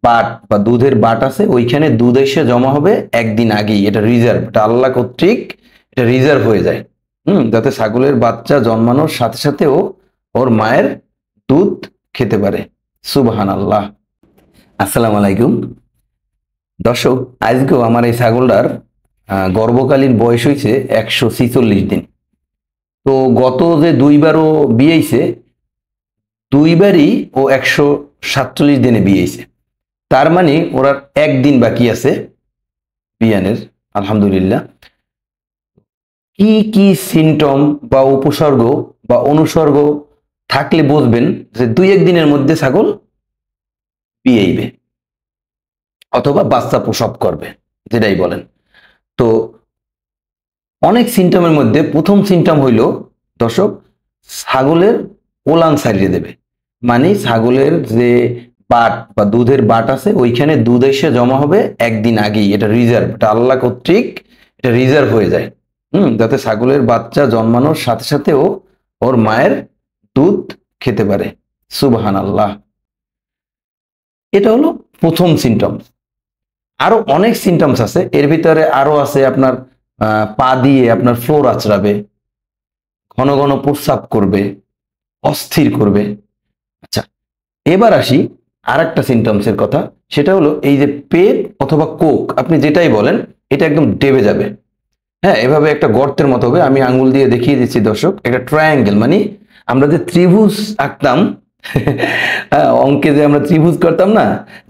But বা দুধের but আছে ওইখানে দুধ এসে জমা হবে একদিন আগেই। এটা রিজার্ভ, এটা আল্লাহ কর্তৃক এটা রিজার্ভ হয়ে যায়। যাতে ছাগলের বাচ্চা জন্মানোর সাথে সাথেও ওর মায়ের দুধ খেতে পারে। সুবহানাল্লাহ। আসসালামু আলাইকুম দর্শক, আজকেও আমার এই ছাগলটার গর্ভকালীন বয়স হয়েছে 146 দিন। তো গত যে দুইবারও বিয়েছে, দুইবারই ও 147 দিনে বিয়েছে। তার মানে ওরা একদিন বাকি আছে বিয়ানের। আলহামদুলিল্লাহ। কি কি সিমটম বা উপসর্গ বা অনুসর্গ থাকলে বুঝবেন যে দুই একদিনের মধ্যে ছাগল বিয়েইবে অথবা বাচ্চা প্রসব করবে, যেটাই বলেন। তো অনেক সিমটমের মধ্যে প্রথম সিমটম হইল দর্শক, ছাগলের ওলান ছাড়িয়ে দেবে। মানে ছাগলের যে বাট বা দুধের বাট আছে ওইখানে দুধ এসে জমা হবে একদিন আগেই। এটা রিজার্ভ, এটা আল্লাহ কর্তৃক এটা রিজার্ভ হয়ে যায়। যাতে ছাগলের বাচ্চা জন্মানোর সাথে সাথেও ওর মায়ের দুধ খেতে পারে। সুবহানাল্লাহ। এটা হলো প্রথম সিমটমস। আরো অনেক সিমটমস আছে, এর ভিতরে আরো আছে আপনার পা দিয়ে আপনার ফ্লোর আঁচড়াবে, ঘন ঘন প্রস্রাব করবে, অস্থির করবে। আচ্ছা, এবার আসি আর একটা সিমটমসের কথা। সেটা হলো এই যে পেট অথবা কোক, আপনি যেটাই বলেন, এটা একদম ডেবে যাবে। হ্যাঁ, এভাবে একটা গর্তের মতো হবে। আমি আঙ্গুল দিয়ে দেখিয়ে দিচ্ছি দর্শক, একটা ট্রায়াঙ্গেল, মানে আমরা যে ত্রিভুজ আঁকতাম অঙ্কে যে আমরা ত্রিভুজ করতাম না,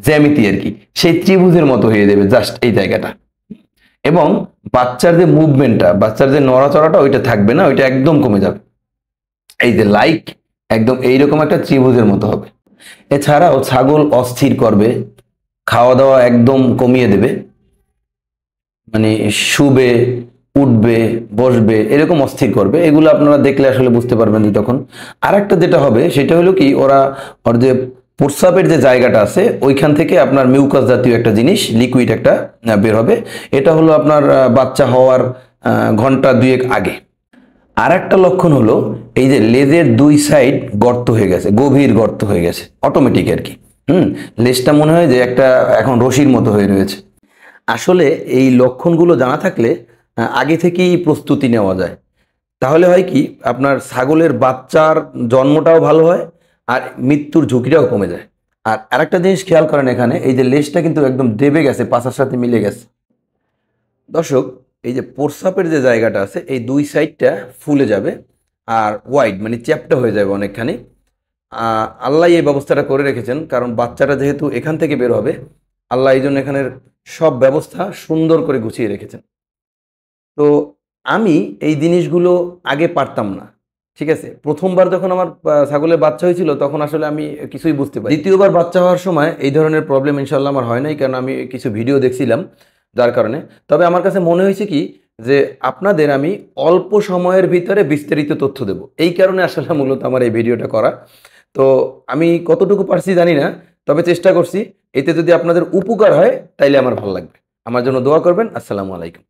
জ্যামিতি আর কি, সেই ত্রিভুজের মতো হয়ে যাবে জাস্ট এই জায়গাটা। এবং বাচ্চার যে মুভমেন্টটা, বাচ্চার যে নড়াচড়াটা, ওইটা থাকবে না, ওইটা একদম কমে যাবে। এই যে লাইক একদম এইরকম একটা ত্রিভুজের মতো হবে। এছাড়াও ছাগল অস্থির করবে, খাওয়া দাওয়া একদম কমিয়ে দেবে, মানে শুবে, উঠবে, বসবে, এরকম অস্থির করবে। এগুলো আপনারা দেখলে আসলে বুঝতে পারবেন যে তখন। আর একটা যেটা হবে সেটা হলো কি, ওর যে প্রস্রাবের যে জায়গাটা আছে ওইখান থেকে আপনার মিউকাস জাতীয় একটা জিনিস, লিকুইড একটা বের হবে। এটা হলো আপনার বাচ্চা হওয়ার ঘন্টা দুয়েক আগে। আর একটা লক্ষণ হলো এই যে লেজের দুই সাইড গর্ত হয়ে গেছে, গভীর গর্ত হয়ে গেছে অটোমেটিক আর কি। লেজটা মনে হয় যে একটা এখন রশির মতো হয়ে রয়েছে। আসলে এই লক্ষণগুলো জানা থাকলে আগে থেকেই প্রস্তুতি নেওয়া যায়। তাহলে হয় কি, আপনার ছাগলের বাচ্চার জন্মটাও ভালো হয় আর মৃত্যুর ঝুঁকিটাও কমে যায়। আর আরেকটা জিনিস খেয়াল করেন, এখানে এই যে লেজটা কিন্তু একদম দেবে গেছে, পাছার সাথে মিলে গেছে। দর্শক, এই যে প্রস্রাবের যে জায়গাটা আছে এই দুই সাইডটা ফুলে যাবে আর ওয়াইড মানে চ্যাপ্টা হয়ে যাবে অনেকখানি। আল্লাহ এই ব্যবস্থাটা করে রেখেছেন, কারণ বাচ্চাটা যেহেতু এখান থেকে বের হবে, আল্লাহ এই জন্য এখানের সব ব্যবস্থা সুন্দর করে গুছিয়ে রেখেছেন। তো আমি এই জিনিসগুলো আগে পারতাম না, ঠিক আছে। প্রথমবার যখন আমার ছাগলের বাচ্চা হয়েছিল তখন আসলে আমি কিছুই বুঝতে পারি। দ্বিতীয়বার বাচ্চা হওয়ার সময় এই ধরনের প্রবলেম ইনশাল্লাহ আমার হয় নাই, কারণ আমি কিছু ভিডিও দেখছিলাম যার কারণে। তবে আমার কাছে মনে হয়েছে কি, যে আপনাদের আমি অল্প সময়ের ভিতরে বিস্তারিত তথ্য দেব, এই কারণে আসলে মূলত আমার এই ভিডিওটা করা। তো আমি কতটুকু পারছি জানি না, তবে চেষ্টা করছি। এতে যদি আপনাদের উপকার হয় তাইলে আমার ভালো লাগবে। আমার জন্য দোয়া করবেন। আসসালামু আলাইকুম।